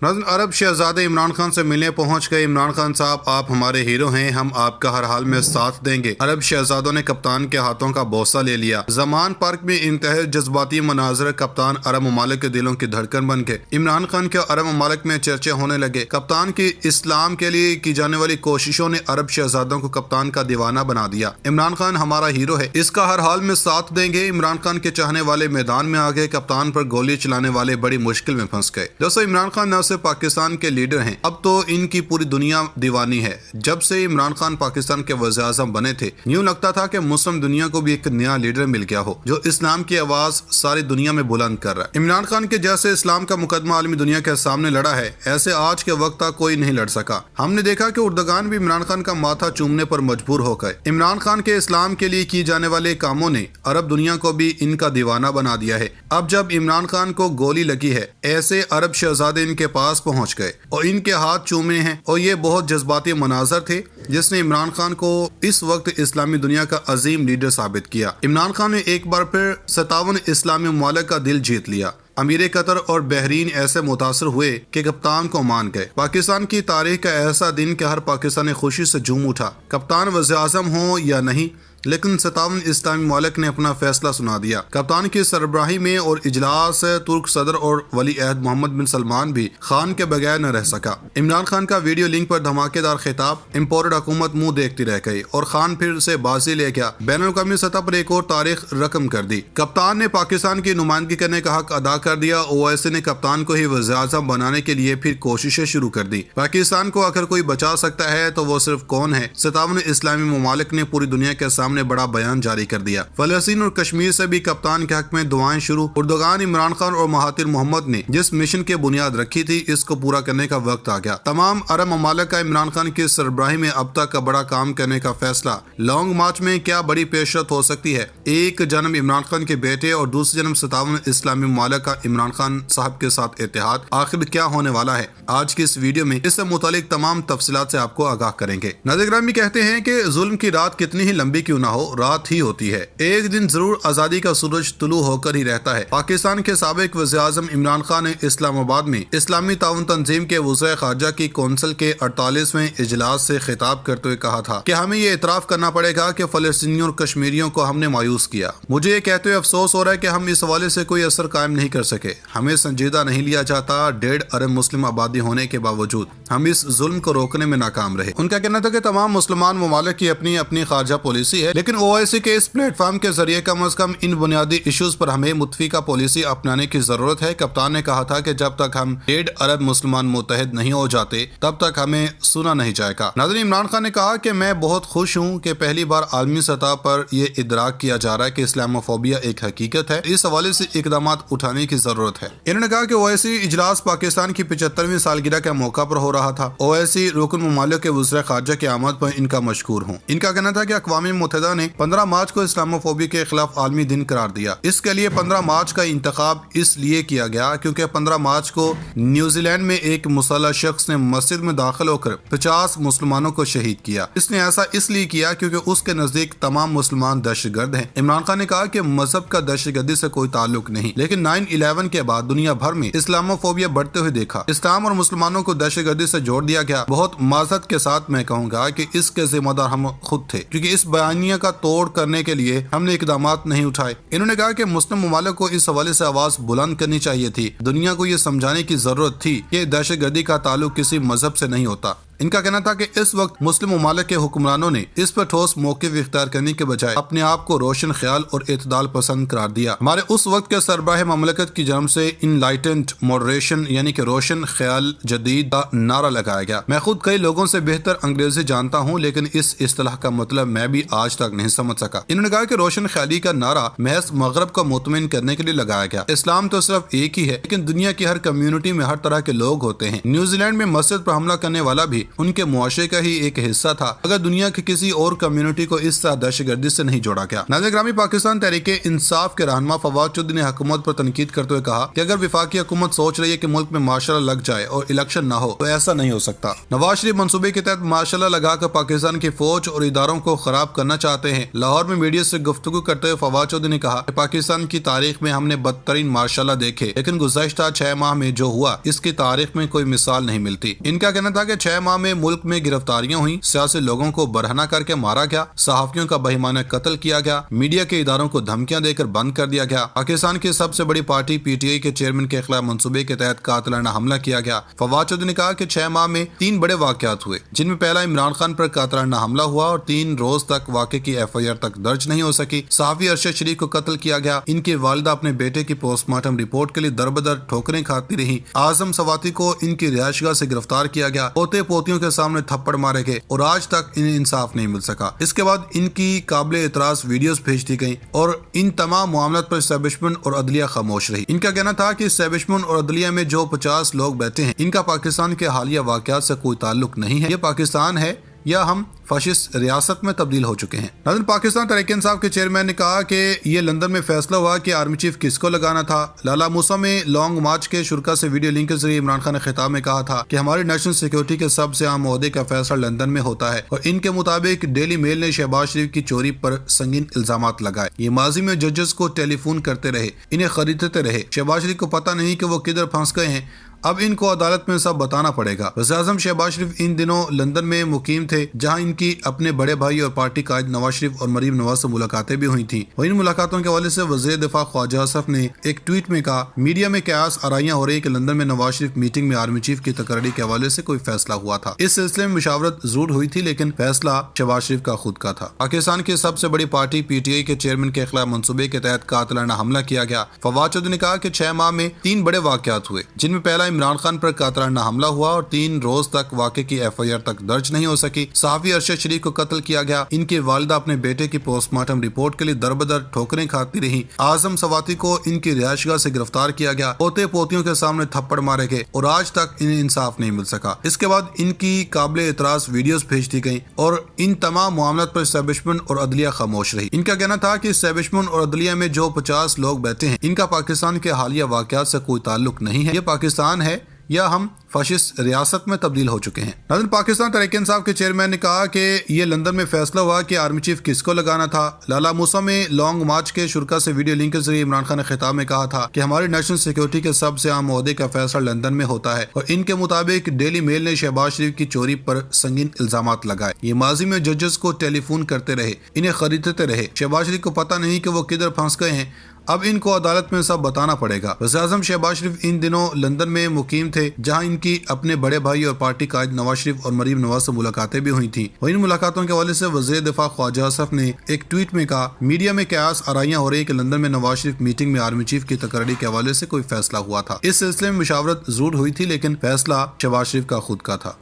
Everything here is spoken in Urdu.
ناظرین، عرب شہزادے عمران خان سے ملنے پہنچ گئے۔ عمران خان صاحب، آپ ہمارے ہیرو ہیں، ہم آپ کا ہر حال میں ساتھ دیں گے۔ عرب شہزادوں نے کپتان کے ہاتھوں کا بوسہ لے لیا۔ زمان پارک میں انتہائی جذباتی مناظر، کپتان عرب ممالک کے دلوں کی دھڑکن بن گئے۔ عمران خان کے عرب ممالک میں چرچے ہونے لگے۔ کپتان کی اسلام کے لیے کی جانے والی کوششوں نے عرب شہزادوں کو کپتان کا دیوانہ بنا دیا۔ عمران خان ہمارا ہیرو ہے، اس کا ہر حال میں ساتھ دیں گے۔ عمران خان کے چاہنے والے میدان میں آ گئے، کپتان پر گولی چلانے والے بڑی مشکل میں پھنس گئے۔ دوستو، عمران خان نہ صرف پاکستان کے لیڈر ہیں، اب تو ان کی پوری دنیا دیوانی ہے۔ جب سے عمران خان پاکستان کے وزیر اعظم بنے تھے، یوں لگتا تھا کہ مسلم دنیا کو بھی ایک نیا لیڈر مل گیا ہو جو اسلام کی آواز ساری دنیا میں بلند کر رہا ہے۔ عمران خان کے جیسے اسلام کا مقدمہ عالمی دنیا کے سامنے لڑا ہے، ایسے آج کے وقت تک کوئی نہیں لڑ سکا۔ ہم نے دیکھا کہ اردگان بھی عمران خان کا ماتھا چومنے پر مجبور ہو گئے۔ عمران خان کے اسلام کے لیے کی جانے والے کاموں نے عرب دنیا کو بھی ان کا دیوانہ بنا دیا ہے۔ اب جب عمران خان کو گولی لگی ہے، ایسے عرب شہزادے ان کے پاس پہنچ گئے اور ان کے ہاتھ چومے ہیں، اور یہ بہت جذباتی مناظر تھے جس نے عمران خان کو اس وقت اسلامی دنیا کا عظیم لیڈر ثابت کیا۔ عمران خان نے ایک بار پھر 57 اسلامی ممالک کا دل جیت لیا۔ امیر قطر اور بحرین ایسے متاثر ہوئے کہ کپتان کو مان گئے۔ پاکستان کی تاریخ کا ایسا دن کہ ہر پاکستانی خوشی سے جھوم اٹھا، کپتان وزیر اعظم ہوں یا نہیں، لیکن 57 اسلامی ممالک نے اپنا فیصلہ سنا دیا۔ کپتان کی سربراہی میں اور اجلاس ترک صدر اور ولی عہد محمد بن سلمان بھی خان کے بغیر نہ رہ سکا۔ عمران خان کا ویڈیو لنک پر دھماکے دار خطاب، امپورٹڈ حکومت منہ دیکھتی رہ گئی اور خان پھر سے بازی لے گیا، بین الاقوامی سطح پر ایک اور تاریخ رقم کر دی۔ کپتان نے پاکستان کی نمائندگی کرنے کا حق ادا کر دیا۔ OIC نے کپتان کو ہی وزیر اعظم بنانے کے لیے پھر کوششیں شروع کر دی۔ پاکستان کو اگر کوئی بچا سکتا ہے تو وہ صرف کون ہے؟ 57 اسلامی ممالک نے پوری دنیا کے سامنے بڑا بیان جاری کر دیا۔ فلسطین اور کشمیر سے بھی کپتان کے حق میں دعائیں شروع۔ اردگان، عمران خان اور مہاتیر محمد نے جس مشن کی بنیاد رکھی تھی، اس کو پورا کرنے کا وقت آ گیا۔ تمام عرب ممالک کا عمران خان کی سربراہی میں اب تک کا بڑا کام کرنے کا فیصلہ۔ لانگ مارچ میں کیا بڑی پیشرفت ہو سکتی ہے؟ ایک جانب عمران خان کے بیٹے اور دوسری جانب 57 اسلامی ممالک کا عمران خان صاحب کے ساتھ اتحاد، آخر کیا ہونے والا ہے؟ آج کی اس ویڈیو میں اس سے متعلق تمام تفصیلات سے آپ کو آگاہ کریں گے۔ ناظرین گرامی، کہتے ہیں کہ ظلم کی رات کتنی ہی لمبی کیوں نہ ہو، رات ہی ہوتی ہے۔ ایک دن ضرور آزادی کا سورج طلوع ہو کر ہی رہتا ہے۔ پاکستان کے سابق وزیر اعظم عمران خان نے اسلام آباد میں اسلامی تعاون تنظیم کے وزراء خارجہ کی کونسل کے 48ویں اجلاس سے خطاب کرتے ہوئے کہا تھا کہ ہمیں یہ اعتراف کرنا پڑے گا کہ فلسطینیوں اور کشمیریوں کو ہم نے مایوس کیا۔ مجھے یہ کہتے ہوئے افسوس ہو رہا ہے کہ ہم اس حوالے سے کوئی اثر قائم نہیں کر سکے۔ ہمیں سنجیدہ نہیں لیا جاتا۔ 1.5 ارب مسلم آبادی ہونے کے باوجود ہم اس ظلم کو روکنے میں ناکام رہے۔ ان کا کہنا تھا کہ تمام مسلمان ممالک کی اپنی اپنی خارجہ پالیسی ہے، لیکن OIC کے اس پلیٹ فارم کے ذریعے کم از کم ان بنیادی ایشوز پر ہمیں متفقہ پالیسی اپنانے کی ضرورت ہے۔ کپتان نے کہا تھا کہ جب تک ہم 1.5 ارب مسلمان متحد نہیں ہو جاتے، تب تک ہمیں سنا نہیں جائے گا۔ ناظرین، عمران خان نے کہا کہ میں بہت خوش ہوں کہ پہلی بار عالمی سطح پر یہ ادراک کیا جا رہا ہے کہ اسلاموفوبیا ایک حقیقت ہے۔ اس حوالے سے اقدامات اٹھانے کی ضرورت ہے۔ انہوں نے کہا کہ OIC اجلاس پاکستان کی 75ویں سالگرہ کے موقع پر ہو رہا تھا۔ OIC رکن ممالک کے وزراء خارجہ کی آمد پر ان کا مشکور ہوں۔ ان کا کہنا تھا کہ اقوام متحدہ نے 15 مارچ کو اسلاموفوبیا کے خلاف عالمی دن قرار دیا۔ اس کے لیے 15 مارچ کا انتخاب اس لیے کیا گیا کیونکہ 15 مارچ کو نیوزی لینڈ میں ایک مسلح شخص نے مسجد میں داخل ہو کر 50 مسلمانوں کو شہید کیا۔ اس نے ایسا اس لیے کیا کیونکہ اس کے نزدیک تمام مسلمان دہشت گرد ہیں۔ عمران خان نے کہا کہ مذہب کا دہشت گردی سے کوئی تعلق نہیں، لیکن 9/11 کے بعد دنیا بھر میں اسلاموفوبیا بڑھتے ہوئے دیکھا۔ اسلام اور مسلمانوں کو دہشت گردی سے جوڑ دیا گیا۔ بہت معذرت کے ساتھ میں کہوں گا کہ اس کے ذمہ دار ہم خود تھے، کیونکہ اس بیانیہ کا توڑ کرنے کے لیے ہم نے اقدامات نہیں اٹھائے۔ انہوں نے کہا کہ مسلم ممالک کو اس حوالے سے آواز بلند کرنی چاہیے تھی۔ دنیا کو یہ سمجھانے کی ضرورت تھی کہ دہشت گردی کا تعلق کسی مذہب سے نہیں ہوتا۔ ان کا کہنا تھا کہ اس وقت مسلم ممالک کے حکمرانوں نے اس پر ٹھوس موقف اختیار کرنے کے بجائے اپنے آپ کو روشن خیال اور اعتدال پسند قرار دیا۔ ہمارے اس وقت کے سربراہ مملکت کی جانب سے انلائٹنڈ ماڈریشن یعنی کہ روشن خیال جدید کا نعرہ لگایا گیا۔ میں خود کئی لوگوں سے بہتر انگریزی جانتا ہوں، لیکن اس اصطلاح کا مطلب میں بھی آج تک نہیں سمجھ سکا۔ انہوں نے کہا کہ روشن خیالی کا نعرہ محض مغرب کو مطمئن کرنے کے لیے لگایا گیا۔ اسلام تو صرف ایک ہی ہے، لیکن دنیا کی ہر کمیونٹی میں ہر طرح کے لوگ ہوتے ہیں۔ نیوزی لینڈ میں مسجد پر حملہ کرنے والا بھی ان کے معاشرے کا ہی ایک حصہ تھا اگر دنیا کی کسی اور کمیونٹی کو اس طرح دہشت گردی سے نہیں جوڑا گیا۔ ناظرین گرامی، پاکستان تحریک انصاف کے رہنما فواد چودھری نے حکومت پر تنقید کرتے ہوئے کہا کہ اگر وفاقی حکومت سوچ رہی ہے کہ ملک میں مارشل لا لگ جائے اور الیکشن نہ ہو تو ایسا نہیں ہو سکتا۔ نواز شریف منصوبے کے تحت مارشل لا لگا کر پاکستان کی فوج اور اداروں کو خراب کرنا چاہتے ہیں۔ لاہور میں میڈیا سے گفتگو کرتے ہوئے فواد چودھری نے کہا کہ پاکستان کی تاریخ میں ہم نے بدترین مارشل لا دیکھے، لیکن گزشتہ 6 ماہ میں جو ہوا اس کی تاریخ میں کوئی مثال نہیں ملتی۔ ان کا کہنا تھا کہ 6 ماہ میں ملک میں گرفتاریاں ہوئیں، سیاسی لوگوں کو برہنہ کر کے مارا گیا، صحافیوں کا بہیمانہ قتل کیا گیا، میڈیا کے اداروں کو دھمکیاں دے کر بند کر دیا گیا، پاکستان کی سب سے بڑی پارٹی پی ٹی آئی کے چیئرمین کے خلاف منصوبے کے تحت قاتلانہ حملہ کیا گیا۔ فواد چودھری نے کہا کہ 6 ماہ میں 3 بڑے واقعات ہوئے، جن میں پہلا عمران خان پر قاتلانہ حملہ ہوا اور 3 روز تک واقعے کی ایف آئی آر تک درج نہیں ہو سکی۔ صحافی ارشد شریف کو قتل کیا گیا، ان کی والدہ اپنے بیٹے کی پوسٹ مارٹم رپورٹ کے لیے در بدر ٹھوکریں کھاتی رہی، اعظم سواتی کو ان کی رہائش گاہ سے گرفتار کیا گیا، پوتے پوتیوں کے سامنے تھپڑ مارے گئے اور آج تک انہیں انصاف نہیں مل سکا۔ اس کے بعد ان کی قابل اعتراض ویڈیوز بھیج دی گئیں اور ان تمام معاملات پر اسٹیبلشمنٹ اور عدلیہ خاموش رہی۔ ان کا کہنا تھا کہ اسٹیبلشمنٹ اور عدلیہ میں جو 50 لوگ بیٹھے ہیں ان کا پاکستان کے حالیہ واقعات سے کوئی تعلق نہیں ہے، یہ پاکستان ہے یا ہم فاشسٹ ریاست میں تبدیل ہو چکے ہیں۔ ناظرین، پاکستان تحریک انصاف کے چیئرمین نے کہا کہ یہ لندن میں فیصلہ ہوا کہ آرمی چیف کس کو لگانا تھا۔ لالا موسیٰ میں لانگ مارچ کے شرکا سے ویڈیو لنک کے ذریعے عمران خان نے خطاب میں کہا تھا کہ ہماری نیشنل سیکیورٹی کے سب سے اہم عہدے کا فیصلہ لندن میں ہوتا ہے، اور ان کے مطابق ڈیلی میل نے شہباز شریف کی چوری پر سنگین الزامات لگائے۔ یہ ماضی میں ججز کو ٹیلی فون کرتے رہے، انہیں خریدتے رہے، شہباز شریف کو پتہ نہیں کہ وہ کدھر پھنس گئے ہیں، اب ان کو عدالت میں سب بتانا پڑے گا۔ وزیر اعظم شہباز شریف ان دنوں لندن میں مقیم تھے، جہاں ان کی اپنے بڑے بھائی اور پارٹی قائد نواز شریف اور مریم نواز سے ملاقاتیں بھی ہوئی تھیں، اور ان ملاقاتوں کے حوالے سے وزیر دفاع خواجہ اصف نے ایک ٹویٹ میں کہا، میڈیا میں قیاس آرائیاں ہو رہی کہ لندن میں نواز شریف میٹنگ میں آرمی چیف کی تقرری کے حوالے سے کوئی فیصلہ ہوا تھا۔ اس سلسلے میں مشاورت ضرور ہوئی تھی، لیکن فیصلہ شہباز شریف کا خود کا تھا۔ پاکستان کی سب سے بڑی پارٹی پی ٹی آئی کے چیئرمین کے خلاف منصوبے کے تحت قاتلانہ حملہ کیا گیا۔ فواد چودھری نے کہا کہ 6 ماہ میں 3 بڑے واقعات ہوئے، جن میں پہلا عمران خان پر قاتلانہ حملہ ہوا اور 3 روز تک واقعے کی ایف آئی آر تک درج نہیں ہو سکی۔ صحافی ارشد شریف کو قتل کیا گیا، ان کی والدہ اپنے بیٹے کی پوسٹ مارٹم رپورٹ کے لیے در بدر ٹھوکریں کھاتی رہی، اعظم سواتی کو ان کی رہائش گاہ سے گرفتار کیا گیا، پوتے پوتیوں کے سامنے تھپڑ مارے گئے اور آج تک انہیں انصاف نہیں مل سکا۔ اس کے بعد ان کی قابل اعتراض ویڈیوز بھیج دی گئیں اور ان تمام معاملات پر اسٹیبلشمنٹ اور عدلیہ خاموش رہی۔ ان کا کہنا تھا کہ اسٹیبلشمنٹ اور عدلیہ میں جو 50 لوگ بیٹھے ہیں ان کا پاکستان کے حالیہ واقعات سے کوئی تعلق نہیں ہے، یہ پاکستان ہے یا ہم فاشسٹ ریاست میں تبدیل ہو چکے ہیں۔ ناظرین، پاکستان تحریک انصاف کے چیئرمین نے کہا کہ یہ لندن میں فیصلہ ہوا کہ آرمی چیف کس کو لگانا تھا۔ لالا موسیٰ میں لانگ مارچ کے شرکا سے ویڈیو لنک کے ذریعے عمران خان نے خطاب میں کہا تھا کہ ہماری نیشنل سیکیورٹی کے سب سے اہم عہدے کا فیصلہ لندن میں ہوتا ہے، اور ان کے مطابق ڈیلی میل نے شہباز شریف کی چوری پر سنگین الزامات لگائے۔ یہ ماضی میں ججز کو ٹیلی فون کرتے رہے، انہیں خریدتے رہے، شہباز شریف کو پتہ نہیں کہ وہ کدھر پھنس گئے ہیں، اب ان کو عدالت میں سب بتانا پڑے گا۔ وزیر اعظم شہباز شریف ان دنوں لندن میں مقیم تھے، جہاں ان کی اپنے بڑے بھائی اور پارٹی قائد نواز شریف اور مریم نواز سے ملاقاتیں بھی ہوئی تھیں، اور ان ملاقاتوں کے حوالے سے وزیر دفاع خواجہ اصف نے ایک ٹویٹ میں کہا، میڈیا میں قیاس آرائیاں ہو رہی کہ لندن میں نواز شریف میٹنگ میں آرمی چیف کی تقرری کے حوالے سے کوئی فیصلہ ہوا تھا۔ اس سلسلے میں مشاورت ضرور ہوئی تھی، لیکن فیصلہ شہباز شریف کا خود کا تھا۔